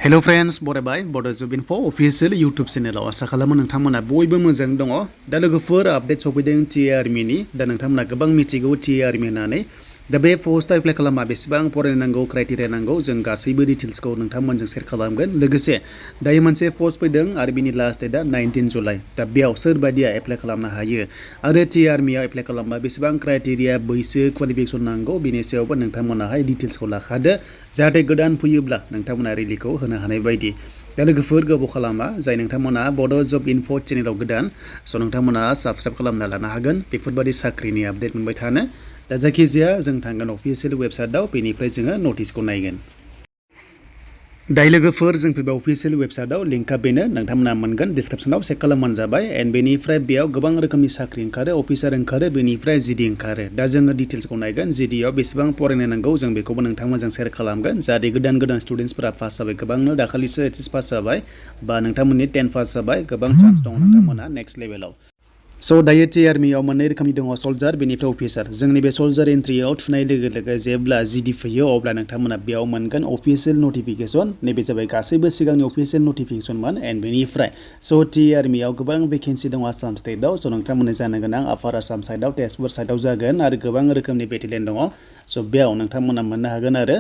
Hello friends, बरायबाय Bodo Job Info official YouTube channel आसा खालामो नोंथांमोना बयबो मोजां दङ दा लोगोफोर आपडेट सफैदों TRMI नि दा नोंथांमोना गोबां मिथिगौ TRMI होननानै दा बे पोस्टआव एप्लाइ खालामबा बेसेबां फरायनो नांगौ क्राइटेरिया नांगौ जों गासैबो डिटेल्सखौ नोंथांमोनजों शेयार खालामगोन लोगोसे दायो मोनसे पोस्ट फैदों आरो बिनि लास्ट डेटआ 19 जुलाइ दा बेयाव सोर बायदिया एप्लाइ खालामनो हायो आरो TRMI आव एप्लाइ खालामबा बेसेबां क्राइटेरिया बैसो क्वालिफिकेसन नांगौ बेनि सायावबो नोंथांमोनाहाय डिटेल्सखौ लाखादो जाहाथे गोदान फैयोब्ला नोंथांमोना रिलिखौ होनो हानाय बायदि दा लोगोफोर गोबाव खालामा जाय नोंथांमोना बड' जब इनफो चेनेलाव गोदान स' नोंथांमोना साबस्क्राइब खालामना लानो हागोन बेफोरबायदि साख्रिनि आपडेट मोनबाय थानो दा जायखिजाया जों थांगोन अफिसियेल वेबसाइटआव बेनिफ्राय जोङो नटिसखौ नायगोन दाय लोगोफोर जों फैबाय अफिसियेल वेबसाइटआव लिंकआ बेनो नोंथांमोना मोनगोन डिसक्रिप्शनाव चेक खालामबानो जाबाय एन्ड बेनिफ्राय बेयाव गोबां रोखोमनि साख्रि ओंखारो अफिसार ओंखारो बेनिफ्राय जिडि ओंखारो दा जोङो डिटेल्सखौ नायगोन जिडिआव बेसेबां फरायनो नांगौ जों बेखौबो नोंथांमोनजों शेयार खालामगोन जाहाथे गोदान स्टुडेन्टसफोरा पास जाबाय गोबांनो दाखालिसो एचएस पास जाबाय बा नोंथांमोननि 10 पास जाबाय गोबां चान्स दं नोंथांमोना नेक्स्ट लेभेलाव स' दायो TRMI आव मोननै रोखोमनि दङ सल्जार बेनिफ्राय अफिसार जोंनि बे सल्जार एन्ट्रियाव थुनाय लोगो लोगो जेब्ला जिडि फैयो अब्ला नोंथांमोना बेयाव मोनगोन अफिसियेल नटिफिकेसन नैबे जाबाय गासैबो सिगांनि अफिसियेल नटिफिकेसनमोन एन्ड बेनिफ्राय स' TRMI आव गोबां भेकेन्सि दङ आसाम स्टेटआव स' नोंथांमोननो जानो गोनां आपार आसाम साइडआव तेजपुर साइडआव जागोन आरो गोबां रोखोमनि बेटेलियन दङ स' बेयाव नोंथांमोना मोननो हागोन आरो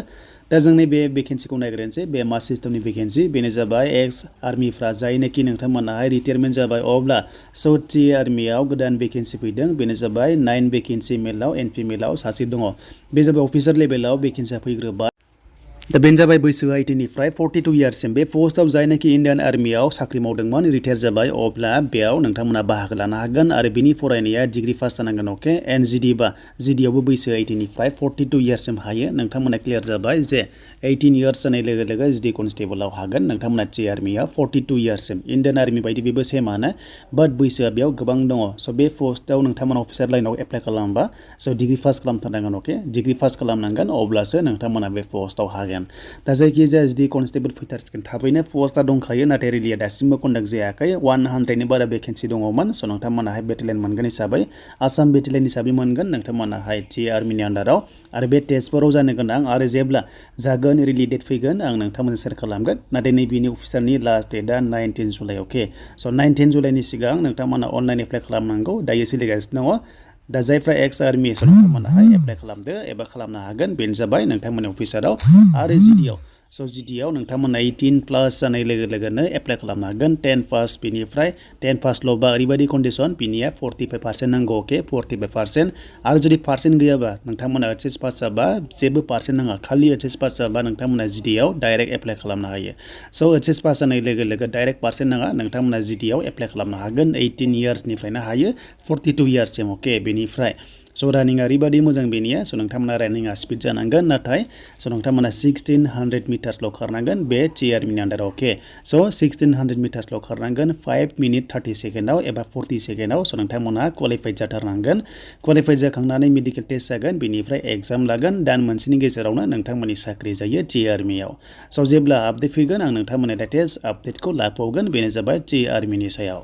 दा जोंनि बे भेकेन्सिखौ नायग्रोनोसै बे मास सिस्टेमनि भेकेन्सि बेनो जाबाय एक्स आर्मिफ्रा जायनोखि नोंथांमोनाहाय रिटायारमेन्ट जाबाय अब्ला स' TRMI आव गोदान भेकेन्सि फैदों बेनो जाबाय 9 भेकेन्सि मेलाव एन्ड फिमेलाव सासे दङ बे जाबाय अफिसार लेभेलाव भेकेन्सिया फैग्रोबाय दा बेनो जाबाय बैसोआ 18 निफ्राय 42 इयार्ससिम बे पोस्टआव जायनोखि इन्डियान आर्मियाव साख्रि मावदोंमोन रिटायार जाबाय अब्ला बेयाव नोंथांमोना बाहागो लानो हागोन आरो बिनि फरायनाया डिग्री पास जानांगोन अके एन्ड जिडिआवबो बैसोआ 18 निफ्राय 42 इयार्ससिम हायो नोंथांमोना क्लियार जाबाय जे 18 इयार्स जानाय लोगो लोगो जिडि कनस्टेबलाव हागोन नोंथांमोना TRMI आ 42 इयार्ससिम इन्डियान आर्मि बायदि बेबो सेमानो बाट बैसोआ बेयाव गोबां दङ स' बे पोस्टआव नोंथांमोना अफिसार लाइनाव एप्लाइ खालामबा स' डिग्री पास खालामथारनांगोन अके डिग्री पास खालामनांगोन अब्लासो नोंथांमोना बे पोस्टआव हागोन दा जायखिजाया जिडि कनस्टेबल फैथारसिगोन थाबैनो पोस्टआ दंखायो नाथाय रिलिया दासिमबो कन्डाक्ट जायाखै 100नि बारा भेकेन्सि दङमोन स' नोंथांमोनाहाय बेटेलियन मोनगोन हिसाबै आसाम बेटेलियन हिसाबै मोनगोन नोंथांमोनाहाय TRMIनि आन्डाराव आरो बे तेजपुराव जानो गोनां आरो जेब्ला जागोन रिलि डेट फैगोन आं नोंथांमोननो शेयार खालामगोन नाथाय नैबेनि अफिसारनि लास्ट डेटआ 19 जुलाइ अके स' 19 जुलाइनि सिगां नोंथांमोना अनलाइन एप्लाइ खालामनांगौ दायो सोलिगासिनो दङ दा जायफ्रा एक्स आर्मि नोंथांमोनाहाय एप्लाइ खालामदो एबा खालामनो हागोन बेनो जाबाय नोंथांमोननि अफिसाराव आरो जिडिआव नोंथांमोना 18 प्लास जानाय लोगो लोगोनो एप्लाइ खालामनो हागोन 10 पास बेनिफ्राय 10 पासल'बा ओरैबायदि कन्डिसन बिनिया 45% नांगौ अके 45% आरो जुदि पार्सेन्ट गैयाबा नोंथांमोना एचएस पास जाबा जेबो पार्सेन्ट नाङा खालि एचएस पास जाबा नोंथांमोना जिडिआव डाइरेक्ट एप्लाइ खालामनो हायो स' एचएस पास जानाय लोगो लोगो डाइरेक्ट पार्सेन्ट नाङा नोंथांमोना जिडिआव एप्लाइ खालामनो हागोन 18 इयार्सनिफ्रायनो हायो 42 इयार्ससिम अके बेनिफ्राय स' रानिंआ ओरैबायदि मोजां बेनिया स' नोंथांमोना रानिंआ स्पिड जानांगोन नाथाय स' नोंथांमोना 1600 मिटार्सल' खारनांगोन बे TRMIनि आन्डाराव अके स' 1600 मिटार्सल' खारनांगोन 5 मिनिट 30 सेकेन्डआव एबा 40 सेकेन्डआव स' नोंथांमोना क्वालिफाइड जाथारनांगोन क्वालिफाइड जाखांनानै मेडिकेल टेस्ट जागोन बेनिफ्राय एग्जाम लागोन दान मोनसेनि गेजेरावनो नोंथांमोननि साख्रि जायो TRMI आव स' जेब्ला आपडेट फैगोन आं नोंथांमोननि लेटेस्ट आपडेटखौ लाबावगोन बेनो जाबाय TRMIनि सायाव